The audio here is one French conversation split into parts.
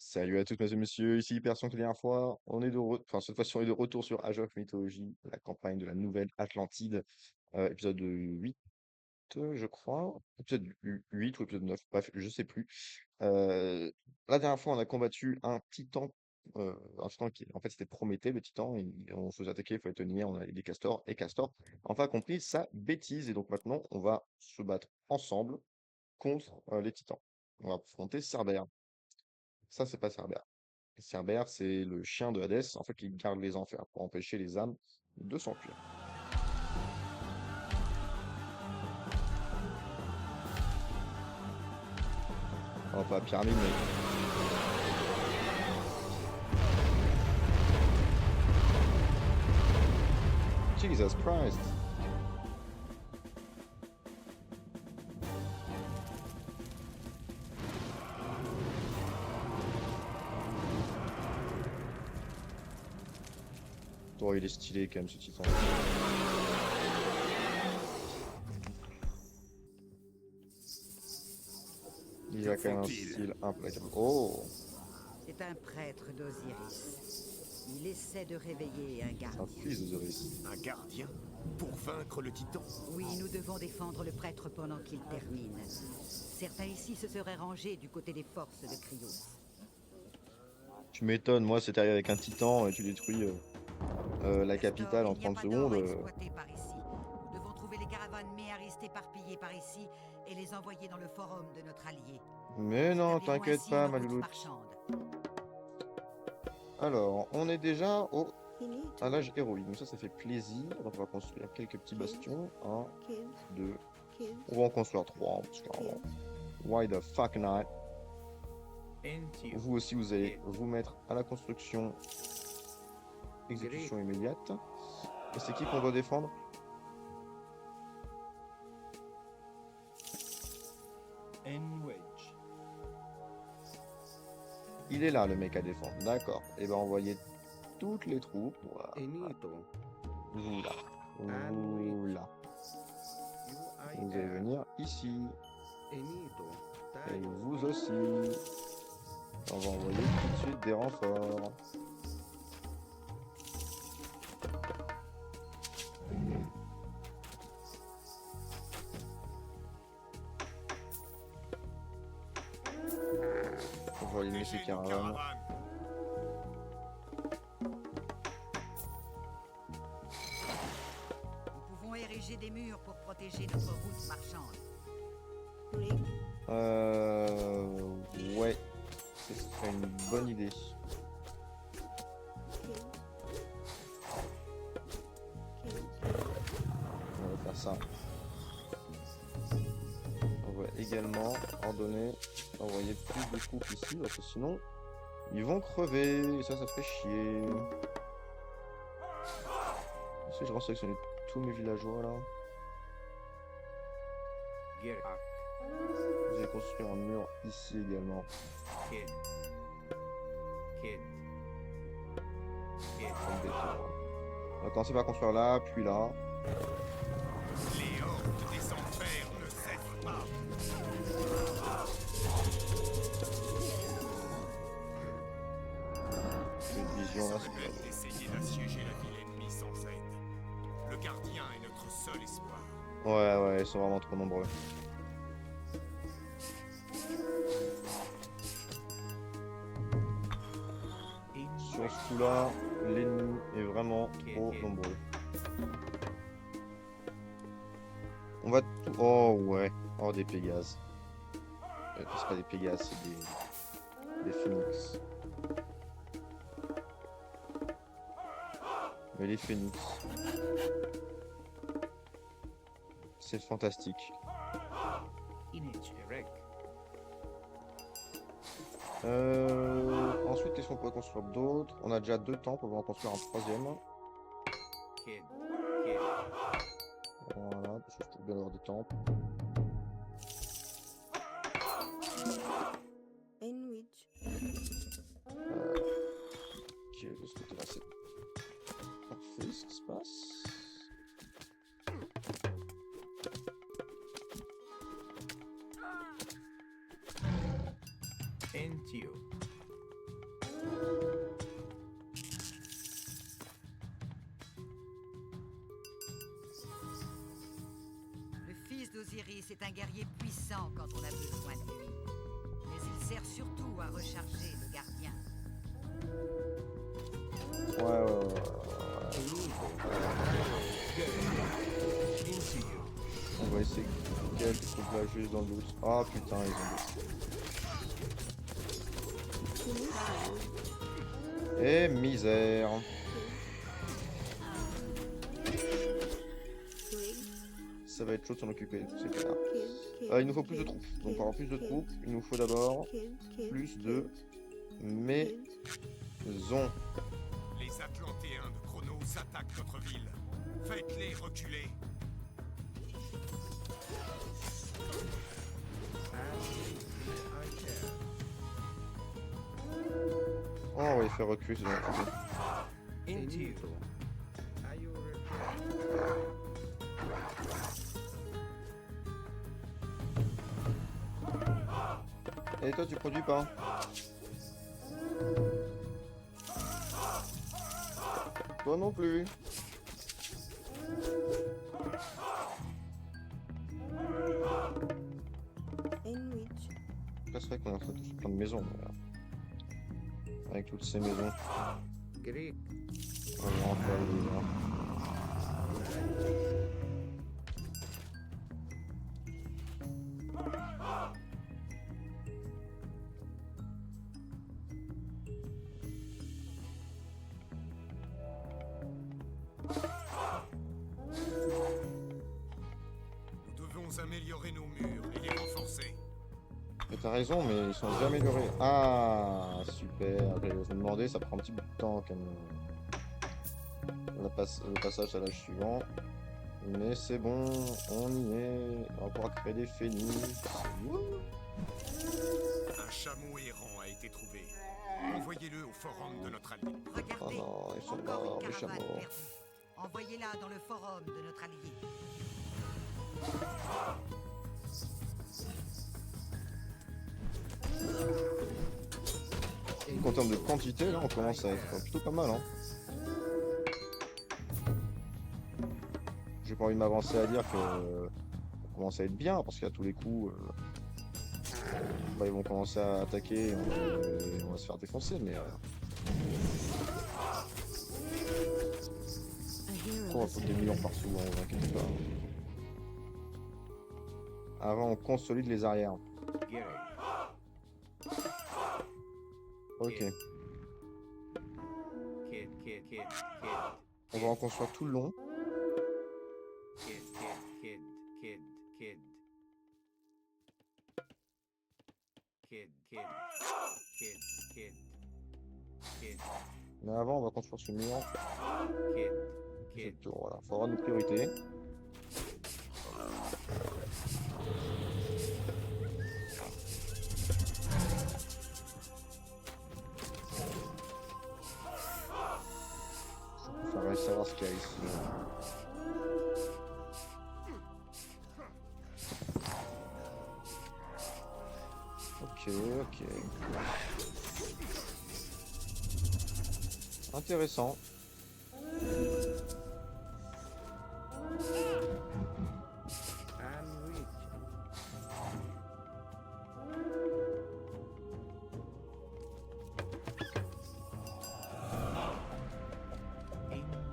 Salut à toutes, mesdames et messieurs, ici Person que la dernière fois, on est enfin cette fois-ci on est de retour sur Age of Mythology, la campagne de la nouvelle Atlantide, épisode 8, je crois, épisode 8 ou épisode 9, bref, je sais plus. Euh, la dernière fois on a combattu un titan qui en fait c'était Prométhée, le titan, on se faisait attaquer, il fallait tenir, on avait des castors, et Castor a enfin compris sa bêtise, et donc maintenant on va se battre ensemble contre les titans. On va affronter Cerbère. Ça c'est pas Cerbère. Cerbère, c'est le chien de Hadès, en fait, qui garde les enfers pour empêcher les âmes de s'enfuir. Oh, pas pyramide, mais... Jesus Christ! Oh, il est stylé quand même, ce titan. Il Que a quand même un font-ils? style implacable. Oh! C'est un prêtre d'Osiris. Il essaie de réveiller un C'est un gardien. fils d'Osiris. Un gardien? Pour vaincre le titan? Oui, nous devons défendre le prêtre pendant qu'il termine. Certains ici se seraient rangés du côté des forces de Kryos. Tu m'étonnes, moi, c'est arrivé avec un titan et tu détruis la Castor, capitale en il n'y a 30 pas d'or secondes. à exploiter par ici. Nous devons trouver les caravanes méharistes éparpillées par ici et les envoyer dans le forum de notre allié. Mais Nous non, établirons t'inquiète ainsi pas, une ma route louloute. marchande. Alors, on est déjà à l'âge héroïque, donc ça fait plaisir. Donc on va construire quelques petits bastions. Un, deux, on va en construire trois, parce que vraiment, why the fuck not? Vous aussi, vous allez vous mettre à la construction, exécution immédiate. Et c'est qui qu'on doit défendre? Il est là, le mec à défendre. D'accord. Et ben envoyez toutes les troupes. Voilà. Vous là. Vous là. Vous allez venir ici. Et vous aussi. On va envoyer tout de suite des renforts. On va aligner ces caravanes. Nous pouvons ériger des murs pour protéger notre route marchande. Ouais. Ce serait une bonne idée. On va faire ça. On va également envoyer plus de troupes ici, parce que sinon, ils vont crever. Et ça ferait chier. Si je sélectionner tous mes villageois là. Je vais construire un mur ici également. On va commencer par construire là, puis là. Les hordes des enfers ne cessent pas. Une Il vision là, serait c'est bête d'essayer d'assiéger la ville ennemie sans aide. Le gardien est notre seul espoir. Ouais, ouais, ils sont vraiment trop nombreux. Sur ce coup-là, l'ennemi est vraiment trop nombreux. On va tout... Oh ouais. Oh, des Pégases. C'est pas des Pégases, c'est des Phoenix. Mais les Phoenix... C'est fantastique. Ensuite, qu'est-ce qu'on pourrait construire d'autre? On a déjà deux temples, on va en construire un troisième. Voilà, parce que je trouve bien avoir des temples. Ok, de ce côté-là, c'est parfait ce qui se passe. Varys est un guerrier puissant quand on a besoin de lui. Mais il sert surtout à recharger le gardien. Ouais. On va essayer qu'elle trouve là juste dans le doute. Ah putain, ils ont. Et misère. Ça va être chaud de s'en occuper, c'est clair. Il nous faut plus de troupes. Donc pour avoir plus de troupes, il nous faut d'abord plus de maisons. Les Atlantéens de Chronos attaquent notre ville. Faites-les reculer. Oh, on va les faire reculer, c'est dans Et toi, tu produis pas? Toi non plus. Là, c'est vrai qu'on est en train de faire plein de maisons. Mais, avec toutes ces maisons. On va en faire des, Nous devons améliorer nos murs et les renforcer. Mais t'as raison, mais ils sont déjà améliorés. Ah, super. Je vais vous demander, ça prend un petit bout de temps quand même. Le passage à l'âge suivant. Mais c'est bon, on y est. On va pouvoir créer des phénix. Un chameau errant a été trouvé. Envoyez-le au forum de notre allié. Regardez, Oh non, ils sont encore morts, une les caravane chameaux. perdue. Envoyez-la dans le forum de notre allié. En termes de quantité, là, on commence à être plutôt pas mal. Hein. J'ai pas envie de m'avancer à dire que on commence à être bien, parce qu'à tous les coups, ils vont commencer à attaquer et on va se faire défoncer, mais... on va foutre des millions par-sous, on vous inquiétez pas. Avant, on consolide les arrières. Ok. On va en construire tout le long. Mais avant, on va construire ce mur. Ce tour, voilà. Faut avoir nos priorités. Il faudrait savoir ce qu'il y a ici. Ok. Intéressant.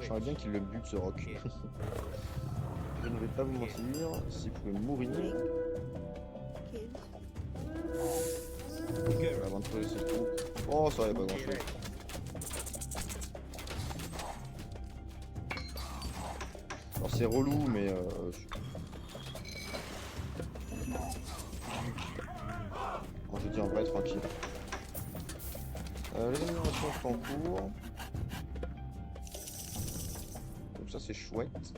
J'aimerais bien qu'il le bute ce roc. Je ne vais pas vous mentir, s'il pouvait mourir. Avant de trouver ses troupes. Oh, ça va pas grand chose. Alors c'est relou, mais bon, je dis en vrai, tranquille. Les améliorations sont en cours. Donc ça c'est chouette.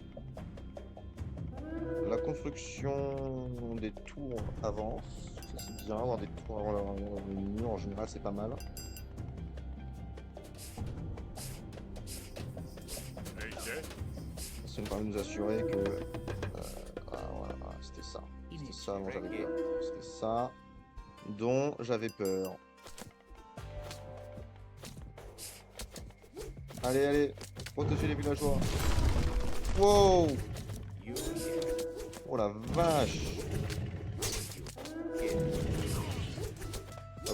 La construction des tours avance. Ça c'est bien, avoir des tours avant le mur en général c'est pas mal. Ça nous permet de nous assurer que... voilà, c'était ça. C'était ça dont j'avais peur. C'était ça dont j'avais peur. Allez, protégez les villageois. Wow! Oh la vache!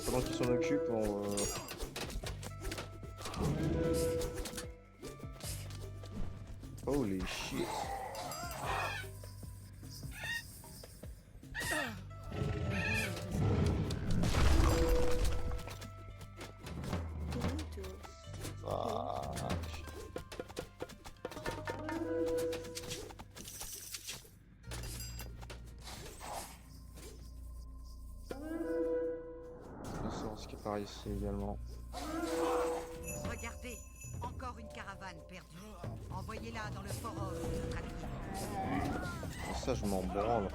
pendant qu'il s'en occupe, Holy shit. Fuck. Ce qui est par ici également. Regardez, encore une caravane perdue. Envoyez-la dans le forum de notre ami. Ça, je m'en branle.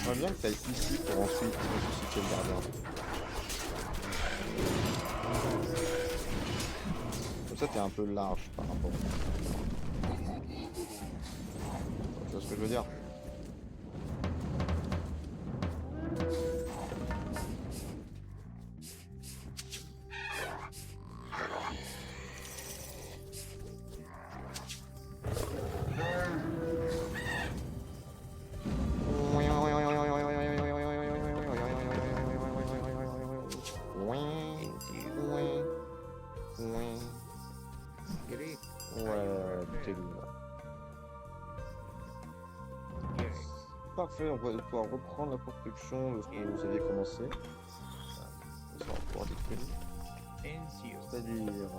J'aimerais bien que tu ailles ici pour ensuite ressusciter le gardien. Comme ça, t'es un peu large par rapport. Tu vois ce que je veux dire? Parfait, on va pouvoir reprendre la construction de ce que vous aviez commencé. Ça va pouvoir détruire. C'est-à-dire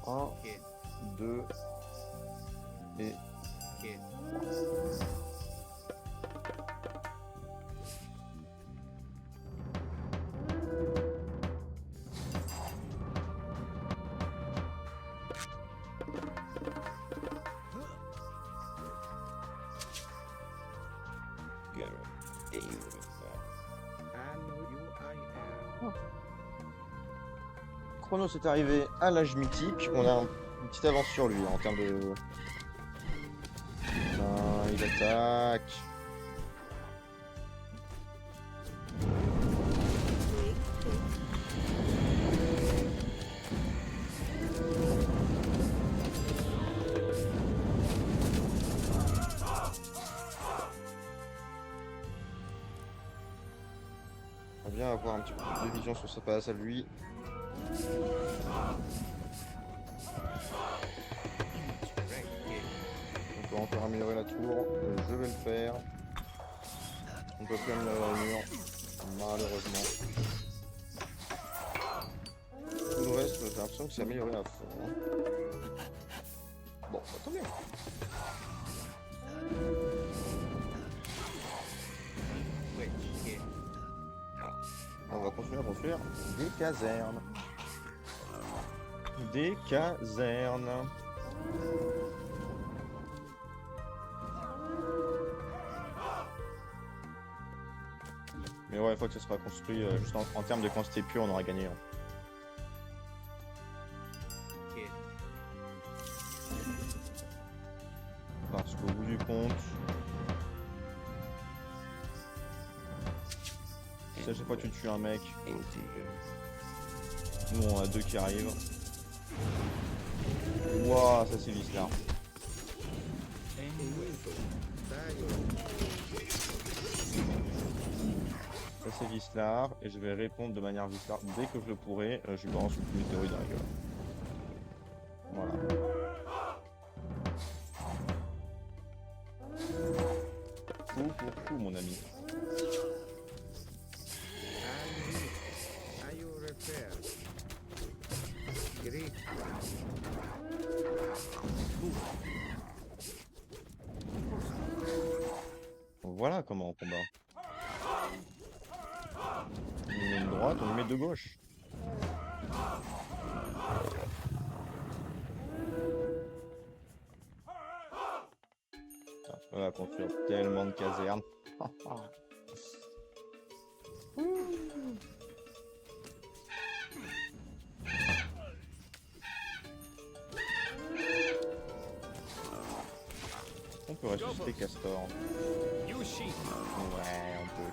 1, 2 et 3. Chronos est arrivé à l'âge mythique. On a une petite avance sur lui en termes de. Il attaque. On va bien avoir un petit peu plus de vision sur sa passe à lui. On peut encore améliorer la tour, je vais le faire. On peut plus améliorer la mur, malheureusement. Tout le reste, j'ai l'impression que c'est amélioré à fond. Hein. Bon, bah, tant mieux. On va continuer à construire des casernes. Des casernes. Mais ouais, une fois que ce sera construit, juste en termes de quantité pure, on aura gagné. Hein. Parce qu'au bout du compte, si à chaque fois tu tues un mec, nous on a deux qui arrivent. Wouah, ça c'est Vislar. Ça c'est Vislar, et je vais répondre de manière Vislar dès que je le pourrai. Je lui balance une météorite dans la gueule. Voilà. Fou, mon ami. Voilà comment on combat. On lui met une droite, on lui met deux gauches. On va construire tellement de casernes. On peut ressusciter Castor. Yushi. Ouais, on peut.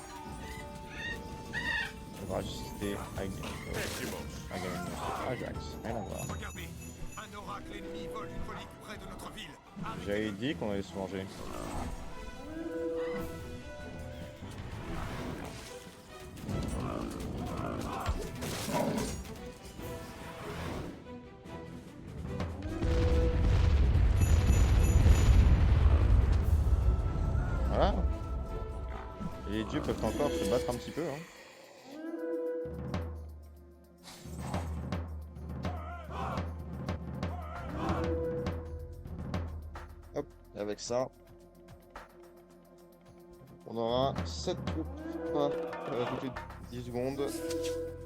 On va ressusciter Ajax. Rien à voir. Regardez, un oracle ennemi vole une relique près de notre ville. J'avais dit qu'on allait se manger. Voilà. Et les dieux peuvent encore se battre un petit peu. Hein. Hop, avec ça, on aura 7 troupes toutes les 10 secondes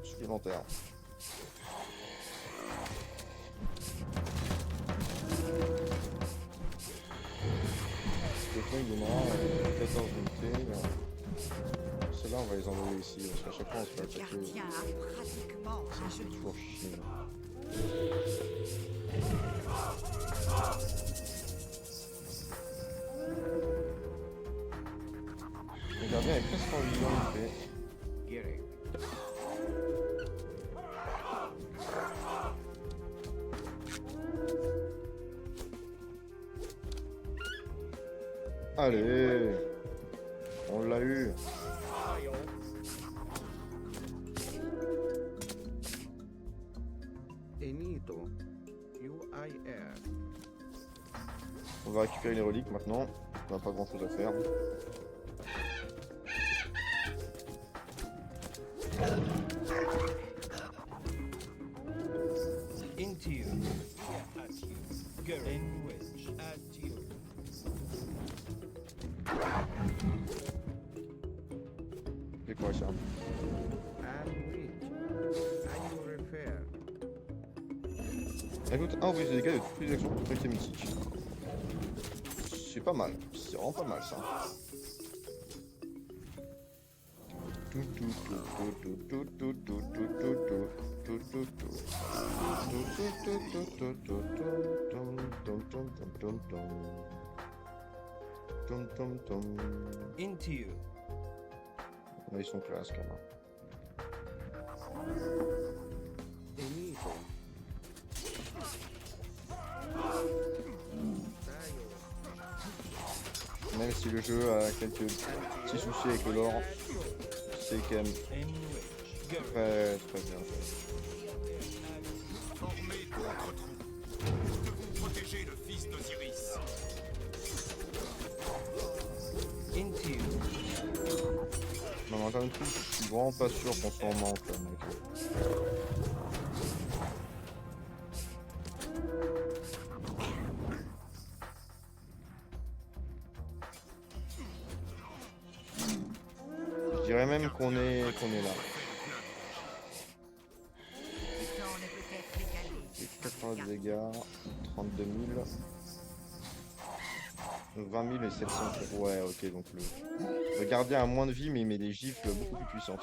supplémentaires. Le temps il donnera 14 unités. Celles-là, on va les envoyer ici, parce qu'à chaque fois on se fait Le attaquer. gardien a pratiquement C'est achevé. toujours chiant. Le gardien est presque en vivant, il fait. Allez, on l'a eu. Enito, UIR. On va récupérer les reliques maintenant. On n'a pas grand chose à faire. Into you. At you. In which at you. C'est quoi ça? And which I you refer. Ajoute 1 ou plus de dégâts de toutes les actions contre qualité mythique. C'est pas mal. C'est vraiment pas mal ça. Into you. Ils sont classe quand même. Enito. Même si le jeu a quelques petits soucis avec le lore, c'est quand même In which. très très bien. Formez contre trou. Nous devons protéger le fils d'Osiris. Into you. Non, en termes de trucs, je suis vraiment pas sûr qu'on s'en manque là, mec. Je dirais même qu'on est là. Le temps ne peut être égalé. J'ai 80 de dégâts, 32 000. 20 000 et 700. Ouais, ok, donc le gardien a moins de vie, mais il met des gifles beaucoup plus puissantes.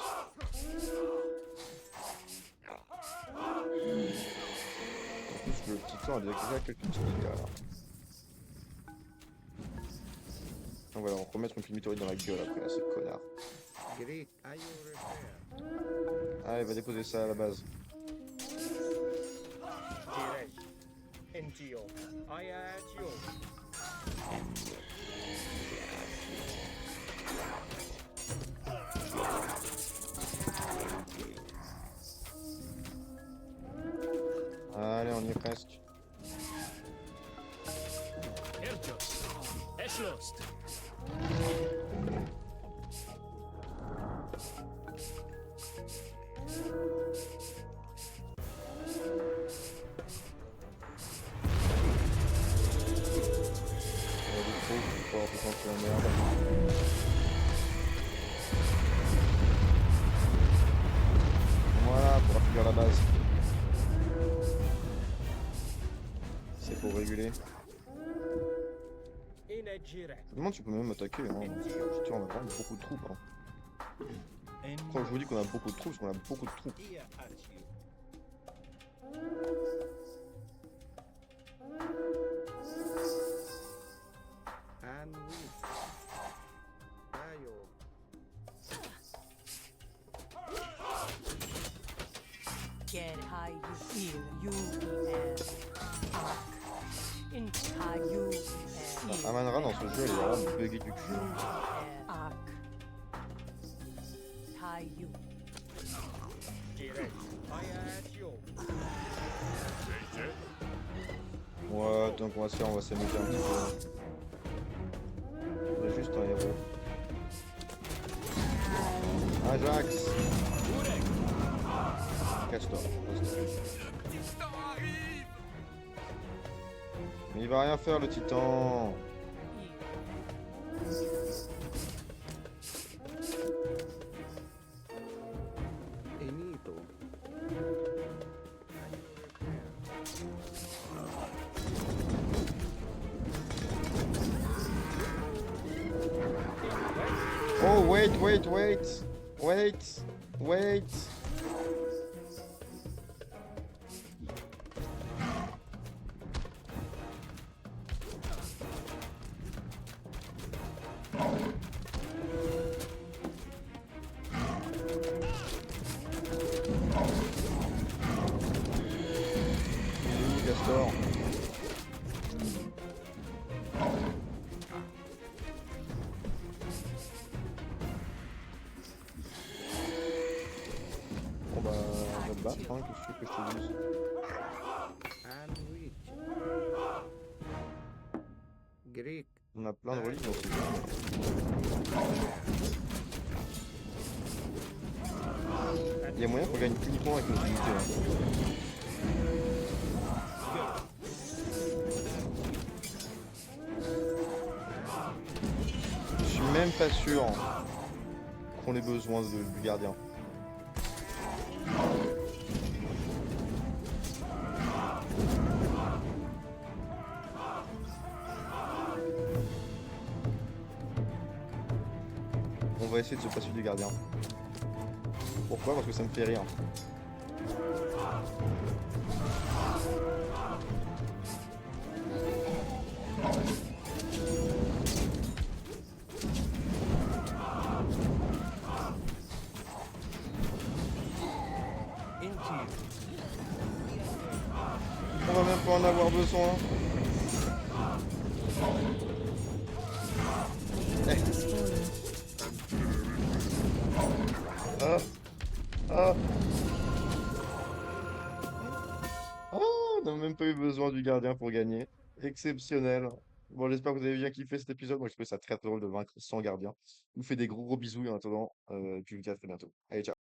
En plus, le petit temps a déjà quelques petits dégâts là. Donc voilà, on peut mettre une petite météorite dans la gueule après, là, ce connard. Greek I you refer. Ah, il va déposer ça à la base. Direct. Entio. I at you. Allez, on y est presque. Ertos. Eslost. On a des trous pour pouvoir tout sentir la merde. Voilà, pour affaiblir la base. C'est pour réguler. Inagire. Je me demande si tu peux même attaquer. Hein. Tu vois, on a vraiment beaucoup de troupes. Hein. In Quand je vous dis qu'on a beaucoup de troupes, c'est qu'on a beaucoup de troupes. here at you. Aman-Ra dans ce jeu, elle est vraiment buggée du cul. Ark. Tayu. Direct. I at you. Ouais, donc on va se faire, on va s'amuser un petit peu. On est juste un héros. Ajax! Cache-toi. Mais il va rien faire le titan! Enito. Oh, wait! Wait! Il est où, Castor? Bon bah, on va te battre, hein, qu'est-ce que tu veux que je te dise? And which? Greek. On a plein de reliques dans ce jeu. Il y a moyen qu'on gagne uniquement avec nos unités. Hein. Je suis même pas sûr qu'on ait besoin du gardien. On va essayer de se passer du gardien. Pourquoi? Parce que ça me fait rire. Into you. On va même pas en avoir besoin. Ah. Ah. Ah, on n'a même pas eu besoin du gardien pour gagner. Exceptionnel. Bon, j'espère que vous avez bien kiffé cet épisode. Moi, je trouvais ça très drôle de vaincre sans gardien. Je vous fais des gros bisous en attendant. Puis je vous dis à très bientôt. Allez, ciao.